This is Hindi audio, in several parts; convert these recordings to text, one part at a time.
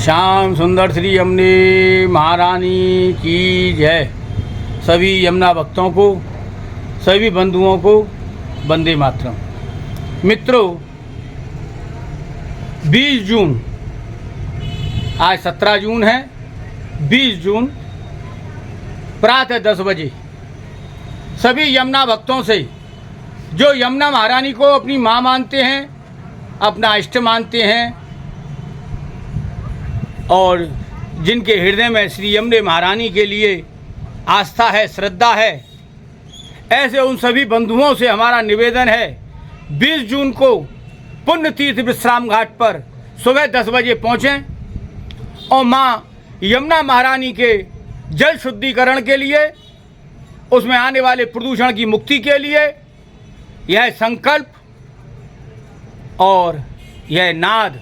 श्याम सुंदर श्री यमुने महारानी की जय। सभी यमुना भक्तों को, सभी बंधुओं को वंदे मातरम। मित्रों, 20 जून, आज 17 जून है, 20 जून प्रातः 10 बजे सभी यमुना भक्तों से जो यमुना महारानी को अपनी माँ मानते हैं, अपना इष्ट मानते हैं और जिनके हृदय में श्री यमुने महारानी के लिए आस्था है, श्रद्धा है, ऐसे उन सभी बंधुओं से हमारा निवेदन है 20 जून को पुण्य तीर्थ विश्राम घाट पर सुबह 10 बजे पहुँचें और माँ यमुना महारानी के जल शुद्धिकरण के लिए, उसमें आने वाले प्रदूषण की मुक्ति के लिए यह संकल्प और यह नाद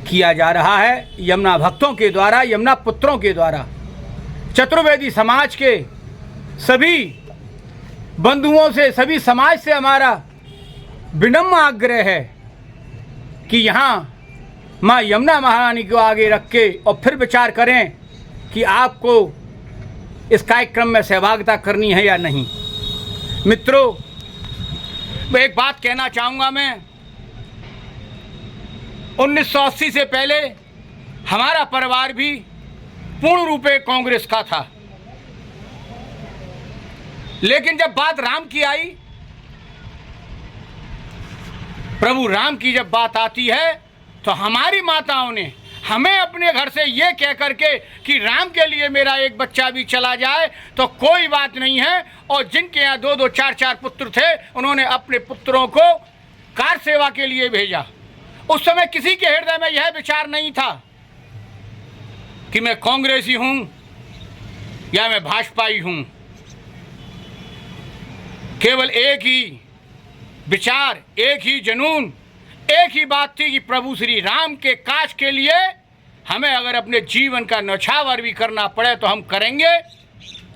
किया जा रहा है यमुना भक्तों के द्वारा, यमुना पुत्रों के द्वारा। चतुर्वेदी समाज के सभी बंधुओं से, सभी समाज से हमारा विनम्र आग्रह है कि यहाँ माँ यमुना महारानी को आगे रख के और फिर विचार करें कि आपको इस कार्यक्रम में सहभागिता करनी है या नहीं। मित्रों, एक बात कहना चाहूँगा मैं, 1980 से पहले हमारा परिवार भी पूर्ण रूपे कांग्रेस का था, लेकिन जब बात राम की आई, प्रभु राम की जब बात आती है तो हमारी माताओं ने हमें अपने घर से ये कह करके कि राम के लिए मेरा एक बच्चा भी चला जाए तो कोई बात नहीं है। और जिनके यहाँ 2-2, 4-4 पुत्र थे, उन्होंने अपने पुत्रों को कार सेवा के लिए भेजा। उस समय किसी के हृदय में यह विचार नहीं था कि मैं कांग्रेसी हूं या मैं भाजपाई हूं। केवल एक ही विचार, एक ही जुनून, एक ही बात थी कि प्रभु श्री राम के काज के लिए हमें अगर अपने जीवन का न्यौछावर भी करना पड़े तो हम करेंगे।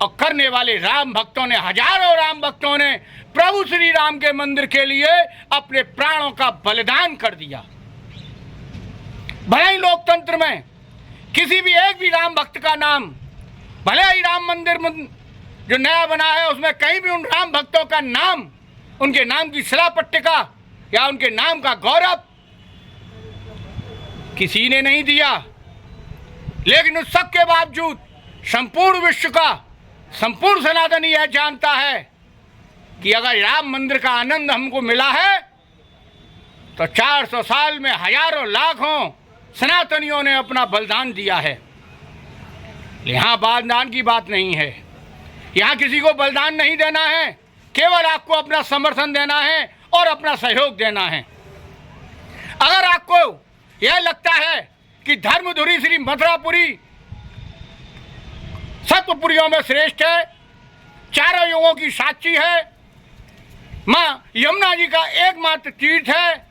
और करने वाले राम भक्तों ने, हजारों राम भक्तों ने प्रभु श्री राम के मंदिर के लिए अपने प्राणों का बलिदान कर दिया। भले ही लोकतंत्र में किसी भी एक भी राम भक्त का नाम, भले ही राम मंदिर जो नया बना है उसमें कहीं भी उन राम भक्तों का नाम, उनके नाम की शिलापट्टिका या उनके नाम का गौरव किसी ने नहीं दिया। लेकिन उस सब के बावजूद संपूर्ण विश्व का, संपूर्ण सनातनी यह जानता है कि अगर राम मंदिर का आनंद हमको मिला है तो 400 साल में हजारों लाखों सनातनियों ने अपना बलिदान दिया है। यहाँ बलिदान की बात नहीं है, यहाँ किसी को बलिदान नहीं देना है, केवल आपको अपना समर्थन देना है और अपना सहयोग देना है। अगर आपको यह लगता है कि धर्मधुरी श्री मथुरापुरी सत्वपुरियों में श्रेष्ठ है, चारों युगों की साक्षी है, माँ यमुना जी का एकमात्र तीर्थ है,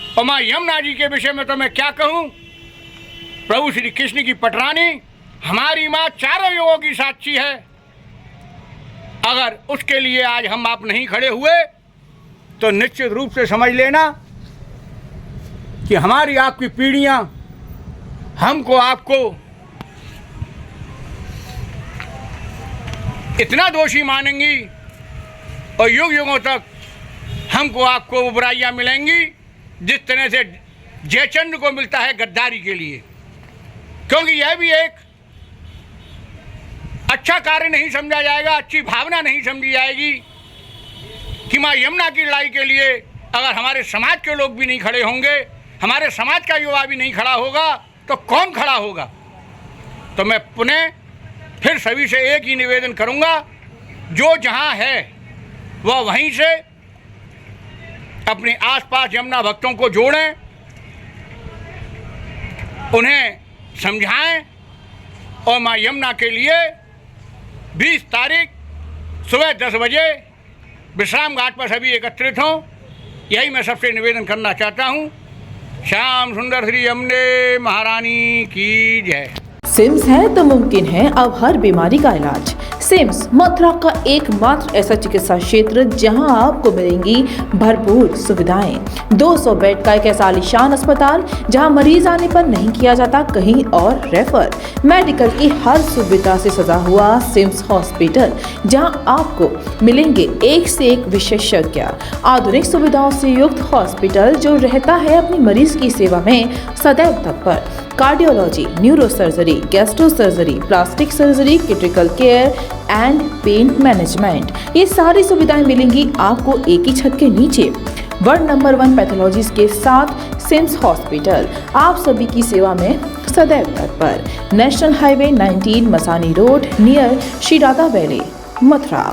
और माँ यमुना जी के विषय में तो मैं क्या कहूँ, प्रभु श्री कृष्ण की पटरानी हमारी माँ चारों युगों की साक्षी है। अगर उसके लिए आज हम आप नहीं खड़े हुए तो निश्चित रूप से समझ लेना कि हमारी आपकी पीढ़ियाँ हमको आपको इतना दोषी मानेंगी और युग युगों तक हमको आपको वो बुराइयाँ मिलेंगी जिस तरह से जयचंद्र को मिलता है गद्दारी के लिए। क्योंकि यह भी एक अच्छा कार्य नहीं समझा जाएगा, अच्छी भावना नहीं समझी जाएगी कि माँ यमुना की लड़ाई के लिए अगर हमारे समाज के लोग भी नहीं खड़े होंगे, हमारे समाज का युवा भी नहीं खड़ा होगा तो कौन खड़ा होगा। तो मैं पुनः फिर सभी से एक ही निवेदन करूँगा, जो जहाँ है वह वहीं से अपने आसपास यमुना भक्तों को जोड़ें, उन्हें समझाएं और माँ यमुना के लिए 20 तारीख सुबह 10 बजे विश्राम घाट पर सभी एकत्रित हों। यही मैं सबसे निवेदन करना चाहता हूँ। श्याम सुंदर श्री यमुने महारानी की जय। सिम्स है तो मुमकिन है अब हर बीमारी का इलाज। सिम्स मथुरा का एकमात्र ऐसा चिकित्सा क्षेत्र जहां आपको मिलेंगी भरपूर सुविधाएं। 200 बेड का एक ऐसा आलीशान अस्पताल जहां मरीज आने पर नहीं किया जाता कहीं और रेफर। मेडिकल की हर सुविधा से सजा हुआ सिम्स हॉस्पिटल जहां आपको मिलेंगे एक से एक विशेषज्ञ। आधुनिक सुविधाओं से युक्त हॉस्पिटल जो रहता है अपनी मरीज की सेवा में सदैव तत्पर। Cardiology, neurosurgery, gastro surgery, plastic surgery, critical care and pain management, ये सारी सुविधाएं मिलेंगी आपको एक ही छत के नीचे। वर्ल्ड नंबर 1 पैथोलॉजीज के साथ सिम्स हॉस्पिटल आप सभी की सेवा में सदैव तत्पर। National highway 19 Masani road near Shri Radha valley, Mathura.